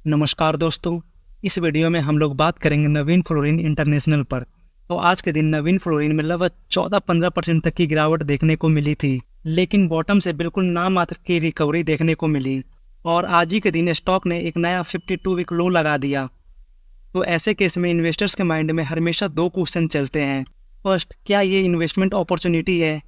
नमस्कार दोस्तों। इस वीडियो में हम लोग बात करेंगे नवीन फ्लोरिन इंटरनेशनल पर। तो आज के दिन नवीन फ्लोरिन में लगभग 14-15% तक की गिरावट देखने को मिली थी, लेकिन बॉटम से बिल्कुल नामात्र की रिकवरी देखने को मिली और आज ही के दिन स्टॉक ने एक नया 52 वीक लो लगा दिया। तो ऐसे केस में इन्वेस्टर्स के माइंड में हमेशा दो क्वेश्चन चलते हैं। फर्स्ट, क्या ये इन्वेस्टमेंट अपॉर्चुनिटी है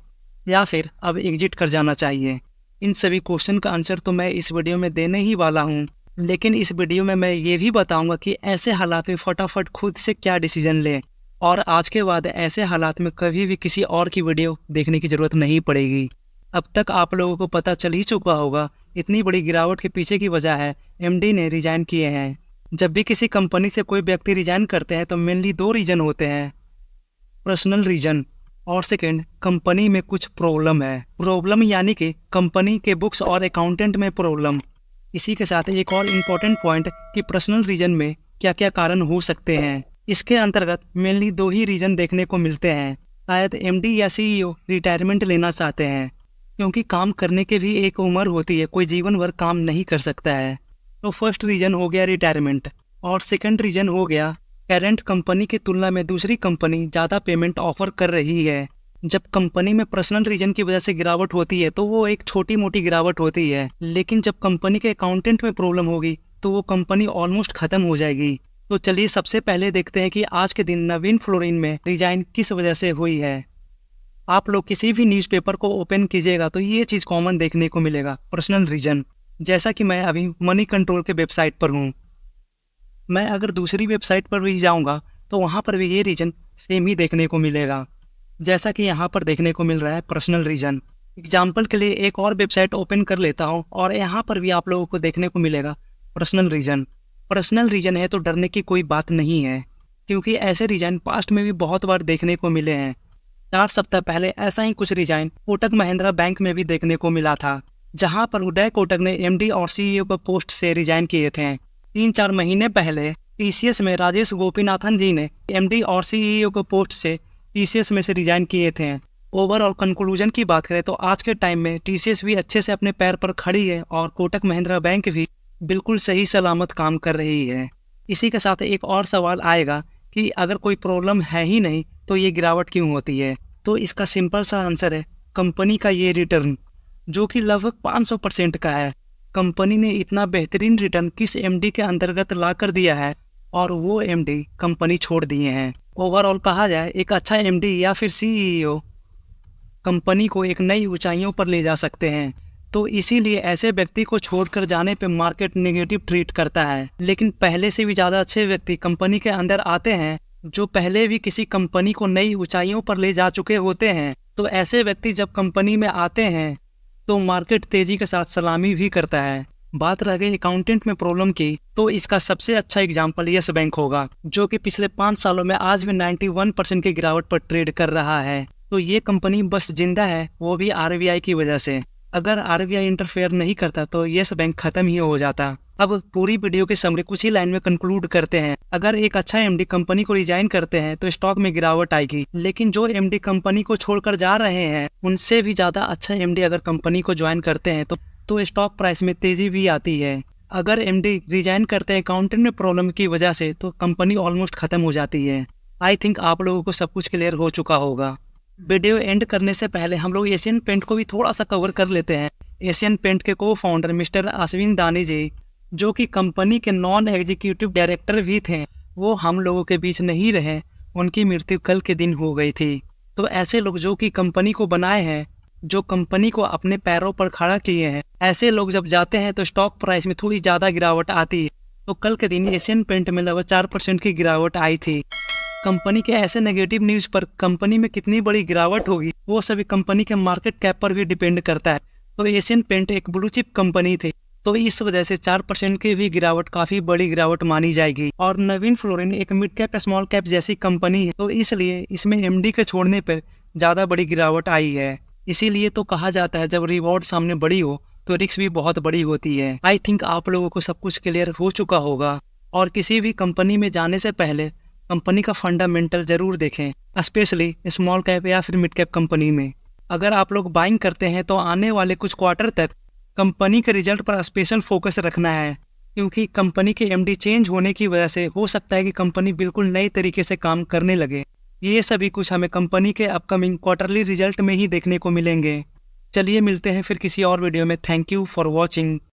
या फिर अब एग्जिट कर जाना चाहिए। इन सभी क्वेश्चन का आंसर तो मैं इस वीडियो में देने ही वाला हूँ, लेकिन इस वीडियो में मैं ये भी बताऊंगा कि ऐसे हालात में फटाफट खुद से क्या डिसीजन लें और आज के बाद ऐसे हालात में कभी भी किसी और की वीडियो देखने की ज़रूरत नहीं पड़ेगी। अब तक आप लोगों को पता चल ही चुका होगा, इतनी बड़ी गिरावट के पीछे की वजह है एमडी ने रिजाइन किए हैं। जब भी किसी कंपनी से कोई व्यक्ति रिजाइन करते हैं तो मेनली दो रीज़न होते हैं, पर्सनल रीजन और सेकेंड, कंपनी में कुछ प्रॉब्लम है। प्रॉब्लम यानी कि कंपनी के बुक्स और अकाउंटेंट में प्रॉब्लम। इसी के साथ एक और इम्पोर्टेंट पॉइंट कि पर्सनल रीजन में क्या क्या कारण हो सकते हैं। इसके अंतर्गत मेनली दो ही रीजन देखने को मिलते हैं। शायद एमडी या सीईओ रिटायरमेंट लेना चाहते हैं, क्योंकि काम करने की भी एक उम्र होती है, कोई जीवन भर काम नहीं कर सकता है। तो फर्स्ट रीजन हो गया रिटायरमेंट और सेकंड रीजन हो गया पेरेंट कंपनी की तुलना में दूसरी कंपनी ज़्यादा पेमेंट ऑफर कर रही है। जब कंपनी में पर्सनल रीजन की वजह से गिरावट होती है तो वो एक छोटी मोटी गिरावट होती है, लेकिन जब कंपनी के अकाउंटेंट में प्रॉब्लम होगी तो वो कंपनी ऑलमोस्ट खत्म हो जाएगी। तो चलिए सबसे पहले देखते हैं कि आज के दिन नवीन फ्लोरिन में रिजाइन किस वजह से हुई है। आप लोग किसी भी न्यूज़पेपर को ओपन कीजिएगा तो ये चीज़ कॉमन देखने को मिलेगा, पर्सनल रीजन। जैसा कि मैं अभी मनी कंट्रोल के वेबसाइट पर हूँ, मैं अगर दूसरी वेबसाइट पर भी जाऊँगा तो वहाँ पर भी ये रीजन सेम ही देखने को मिलेगा, जैसा कि यहाँ पर देखने को मिल रहा है पर्सनल रीजन। एग्जाम्पल के लिए एक और वेबसाइट ओपन कर लेता हूँ और यहाँ पर भी आप लोगों को देखने को मिलेगा पर्सनल रीजन। पर्सनल रीजन है तो डरने की कोई बात नहीं है, क्योंकि ऐसे रीजन पास्ट में भी बहुत बार देखने को मिले हैं। 4 सप्ताह पहले ऐसा ही कुछ रीजन कोटक महिंद्रा बैंक में भी देखने को मिला था, जहाँ पर उदय कोटक ने एमडी और सीईओ पर पोस्ट से रिजाइन किए थे। 3-4 महीने पहले टीसीएस में राजेश गोपीनाथन जी ने एमडी और सीईओ को पोस्ट से टीसीएस में से रिजाइन किए थे। ओवरऑल कंक्लूजन की बात करें तो आज के टाइम में टीसीएस भी अच्छे से अपने पैर पर खड़ी है और कोटक महिंद्रा बैंक भी बिल्कुल सही सलामत काम कर रही है। इसी के साथ एक और सवाल आएगा कि अगर कोई प्रॉब्लम है ही नहीं तो ये गिरावट क्यों होती है। तो इसका सिंपल सा आंसर है कंपनी का ये रिटर्न, जो कि लगभग 500% का है। कंपनी ने इतना बेहतरीन रिटर्न किस एमडी के अंतर्गत ला कर दिया है और वो एमडी कंपनी छोड़ दिए हैं। ओवरऑल कहा जाए, एक अच्छा एमडी या फिर सीईओ कंपनी को एक नई ऊंचाइयों पर ले जा सकते हैं। तो इसीलिए ऐसे व्यक्ति को छोड़कर जाने पे मार्केट नेगेटिव ट्रीट करता है, लेकिन पहले से भी ज़्यादा अच्छे व्यक्ति कंपनी के अंदर आते हैं, जो पहले भी किसी कंपनी को नई ऊंचाइयों पर ले जा चुके होते हैं। तो ऐसे व्यक्ति जब कंपनी में आते हैं तो मार्केट तेज़ी के साथ सलामी भी करता है। बात रह गई अकाउंटेंट में प्रॉब्लम की, तो इसका सबसे अच्छा एग्जाम्पल यस बैंक होगा, जो कि पिछले 5 सालों में आज भी 91% की गिरावट पर ट्रेड कर रहा है। तो ये कंपनी बस जिंदा है, वो भी आरबीआई की वजह से। अगर आरबीआई इंटरफेयर नहीं करता तो यस बैंक खत्म ही हो जाता। अब पूरी वीडियो की समरी कुछ ही लाइन में कंक्लूड करते हैं। अगर एक अच्छा एमडी कंपनी को रिजाइन करते हैं तो स्टॉक में गिरावट आएगी, लेकिन जो एमडी कंपनी को छोड़कर जा रहे हैं उनसे भी ज़्यादा अच्छा एमडी अगर कंपनी को ज्वाइन करते हैं तो स्टॉक प्राइस में तेज़ी भी आती है। अगर एमडी रिजाइन करते हैं अकाउंटेंट में प्रॉब्लम की वजह से तो कंपनी ऑलमोस्ट ख़त्म हो जाती है। आई थिंक आप लोगों को सब कुछ क्लियर हो चुका होगा। वीडियो एंड करने से पहले हम लोग एशियन पेंट को भी थोड़ा सा कवर कर लेते हैं। एशियन पेंट के को फाउंडर मिस्टर अश्विन दानी जी, जो कि कंपनी के नॉन एग्जीक्यूटिव डायरेक्टर भी थे, वो हम लोगों के बीच नहीं रहे। उनकी मृत्यु कल के दिन हो गई थी। तो ऐसे लोग जो कि कंपनी को बनाए हैं, जो कंपनी को अपने पैरों पर खड़ा किए हैं, ऐसे लोग जब जाते हैं तो स्टॉक प्राइस में थोड़ी ज़्यादा गिरावट आती है। तो कल के दिन एशियन पेंट में लगभग 4% की गिरावट आई थी। कंपनी के ऐसे नेगेटिव न्यूज़ पर कंपनी में कितनी बड़ी गिरावट होगी वो सभी कंपनी के मार्केट कैप पर भी डिपेंड करता है। तो एशियन पेंट एक ब्लू चिप कंपनी थी, तो इस वजह से 4% की भी गिरावट काफ़ी बड़ी गिरावट मानी जाएगी। और नवीन फ्लोरिन एक मिड कैप स्मॉल कैप जैसी कंपनी है, तो इसलिए इसमें एमडी के छोड़ने पर ज़्यादा बड़ी गिरावट आई है। इसीलिए तो कहा जाता है जब रिवॉर्ड सामने बड़ी हो तो रिस्क भी बहुत बड़ी होती है। आई थिंक आप लोगों को सब कुछ क्लियर हो चुका होगा। और किसी भी कंपनी में जाने से पहले कंपनी का फंडामेंटल जरूर देखें, स्पेशली स्मॉल कैप या फिर मिड कैप कंपनी में। अगर आप लोग बाइंग करते हैं तो आने वाले कुछ क्वार्टर तक कंपनी के रिजल्ट पर स्पेशल फोकस रखना है, क्योंकि कंपनी के एमडी चेंज होने की वजह से हो सकता है कि कंपनी बिल्कुल नए तरीके से काम करने लगे। ये सभी कुछ हमें कंपनी के अपकमिंग क्वार्टरली रिजल्ट में ही देखने को मिलेंगे। चलिए मिलते हैं फिर किसी और वीडियो में। Thank you for watching.